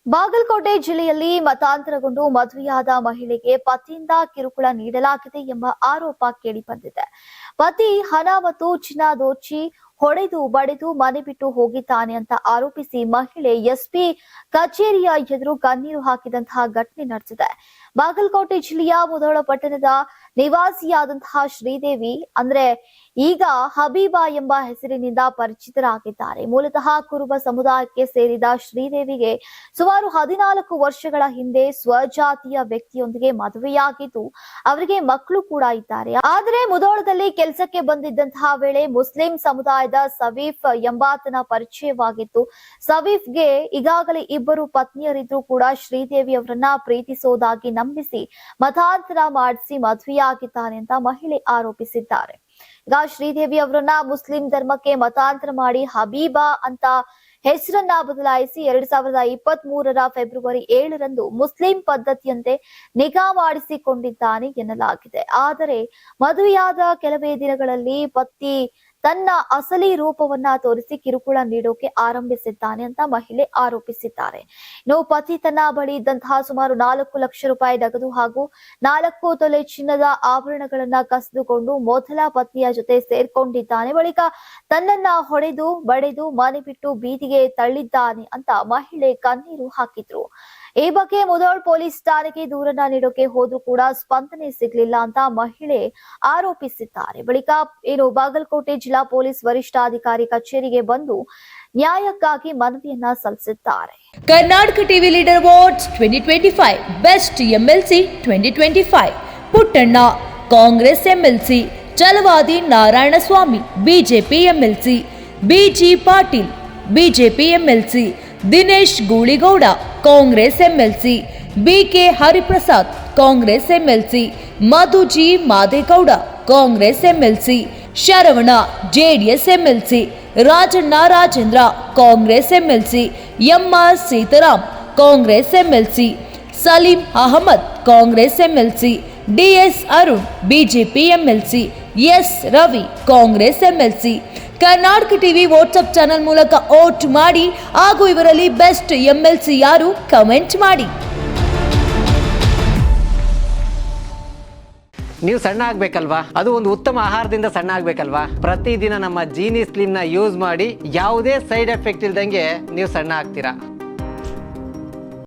ಬಾಗಲಕೋಟೆ ಜಿಲ್ಲೆಯಲ್ಲಿ ಮತಾಂತರಗೊಂಡು ಮದುವೆಯಾದ ಮಹಿಳೆಗೆ ಪತಿಯಿಂದ ಕಿರುಕುಳ ನೀಡಲಾಗಿದೆ ಎಂಬ ಆರೋಪ ಕೇಳಿಬಂದಿದೆ. ಪತಿ ಹಣ ಮತ್ತು ಚಿನ್ನ ದೋಚಿ ಹೊಡೆದು ಬಡಿದು ಮನೆ ಬಿಟ್ಟು ಹೋಗಿದ್ದಾನೆ ಅಂತ ಆರೋಪಿಸಿ ಮಹಿಳೆ ಎಸ್ಪಿ ಕಚೇರಿಯ ಎದುರು ಕಣ್ಣೀರು ಹಾಕಿದಂತಹ ಘಟನೆ ನಡೆದಿದೆ. ಬಾಗಲಕೋಟೆ ಜಿಲ್ಲೆಯ ಮುಧೋಳ ಪಟ್ಟಣದ ನಿವಾಸಿಯಾದಂತಹ ಶ್ರೀದೇವಿ ಅಂದ್ರೆ ಈಗ ಹಬೀಬಾ ಎಂಬ ಹೆಸರಿನಿಂದ ಪರಿಚಿತರಾಗಿದ್ದಾರೆ. ಮೂಲತಃ ಕುರುಬ ಸಮುದಾಯಕ್ಕೆ ಸೇರಿದ ಶ್ರೀದೇವಿಗೆ ಸುಮಾರು 14 ವರ್ಷಗಳ ಹಿಂದೆ ಸ್ವಜಾತಿಯ ವ್ಯಕ್ತಿಯೊಂದಿಗೆ ಮದುವೆಯಾಗಿದ್ದು ಅವರಿಗೆ ಮಕ್ಕಳು ಕೂಡ ಇದ್ದಾರೆ. ಆದರೆ ಮುಧೋಳದಲ್ಲಿ ಕೆಲಸಕ್ಕೆ ಬಂದಿದ್ದಂತಹ ವೇಳೆ ಮುಸ್ಲಿಂ ಸಮುದಾಯದ ಸವೀಫ್ ಎಂಬಾತನ ಪರಿಚಯವಾಗಿತ್ತು. ಸವೀಫ್ಗೆ ಈಗಾಗಲೇ ಇಬ್ಬರು ಪತ್ನಿಯರಿದ್ರು ಕೂಡ ಶ್ರೀದೇವಿ ಅವರನ್ನ ಪ್ರೀತಿಸೋದಾಗಿ ನಂಬಿಸಿ ಮತಾಂತರ ಮಾಡಿಸಿ ಮದುವೆಯಾಗಿದ್ದಾನೆ ಅಂತ ಮಹಿಳೆ ಆರೋಪಿಸಿದ್ದಾರೆ. ಈಗ ಶ್ರೀದೇವಿ ಅವರನ್ನ ಮುಸ್ಲಿಂ ಧರ್ಮಕ್ಕೆ ಮತಾಂತರ ಮಾಡಿ ಹಬೀಬಾ ಅಂತ ಹೆಸರನ್ನ ಬದಲಾಯಿಸಿ 2023 ಫೆಬ್ರವರಿ 7ರಂದು ಮುಸ್ಲಿಂ ಪದ್ಧತಿಯಂತೆ ನಿಗಾ ಮಾಡಿಸಿಕೊಂಡಿದ್ದಾನೆ ಎನ್ನಲಾಗಿದೆ. ಆದರೆ ಮದುವೆಯಾದ ಕೆಲವೇ ದಿನಗಳಲ್ಲಿ ಪತಿ ತನ್ನ ಅಸಲಿ ರೂಪವನ್ನ ತೋರಿಸಿ ಕಿರುಕುಳ ನೀಡೋಕೆ ಆರಂಭಿಸಿದ್ದಾನೆ ಅಂತ ಮಹಿಳೆ ಆರೋಪಿಸಿದ್ದಾರೆ. ಇನ್ನು ಪತಿ ತನ್ನ ಬಳಿ ಇದ್ದಂತಹ ಸುಮಾರು 4 ಲಕ್ಷ ರೂಪಾಯಿ ನಗದು ಹಾಗೂ 4 ತೊಲೆ ಚಿನ್ನದ ಆಭರಣಗಳನ್ನ ಕಸಿದುಕೊಂಡು ಮೊದಲ ಪತ್ನಿಯ ಜೊತೆ ಸೇರ್ಕೊಂಡಿದ್ದಾನೆ. ಬಳಿಕ ತನ್ನನ್ನ ಹೊಡೆದು ಬಡೆದು ಮನೆ ಬಿಟ್ಟು ಬೀದಿಗೆ ತಳ್ಳಿದ್ದಾನೆ ಅಂತ ಮಹಿಳೆ ಕಣ್ಣೀರು ಹಾಕಿದ್ರು. ಈ ಬಗ್ಗೆ ಮುಧೋಳ್ ಪೊಲೀಸ್ ಠಾಣೆಗೆ ದೂರನ್ನ ನೀಡೋಕೆ ಹೋದ್ರೂ ಕೂಡ ಸ್ಪಂದನೆ ಸಿಗಲಿಲ್ಲ ಅಂತ ಮಹಿಳೆ ಆರೋಪಿಸಿದ್ದಾರೆ. ಬಳಿಕ ಬಾಗಲಕೋಟೆ ಜಿಲ್ಲಾ ಪೊಲೀಸ್ ವರಿಷ್ಠಾಧಿಕಾರಿ ಕಚೇರಿಗೆ ಬಂದು ನ್ಯಾಯಕ್ಕಾಗಿ ಮನವಿಯನ್ನ ಸಲ್ಲಿಸಿದ್ದಾರೆ. Karnataka TV leader awards 2025 best MLC 2025 Puttanna Congress MLC, Chalavadi Narayanaswamy BJP MLC, BG Patil BJP MLC, Dinesh Gooligowda Congress MLC, BK Hariprasad Congress MLC, Madhu G Madegowda Congress MLC, Sharavana JDS MLC, Rajanna Rajendra Congress MLC, MR Sitaram Congress MLC, Saleem Ahmed Congress MLC, DS Arun BJP MLC, S Ravi Congress MLC. Karnataka TV WhatsApp channel ಮೂಲಕ ವೋಟ್ ಮಾಡಿ ಹಾಗೂ ಇವರಲ್ಲಿ ಬೆಸ್ಟ್ ಎಂಎಲ್ಸಿ ಯಾರು comment ಮಾಡಿ. ನೀವು ಸಣ್ಣ ಆಗ್ಬೇಕಲ್ವಾ? ಅದು ಒಂದು ಉತ್ತಮ ಆಹಾರದಿಂದ ಸಣ್ಣ ಆಗ್ಬೇಕಲ್ವಾ? ಪ್ರತಿದಿನ ನಮ್ಮ ಜೀನಿ ಸ್ಲಿಮ್ ನ ಯೂಸ್ ಮಾಡಿ ಯಾವುದೇ ಸೈಡ್ ಎಫೆಕ್ಟ್ ಇಲ್ದಂಗೆ ನೀವು ಸಣ್ಣ ಆಗ್ತೀರಾ.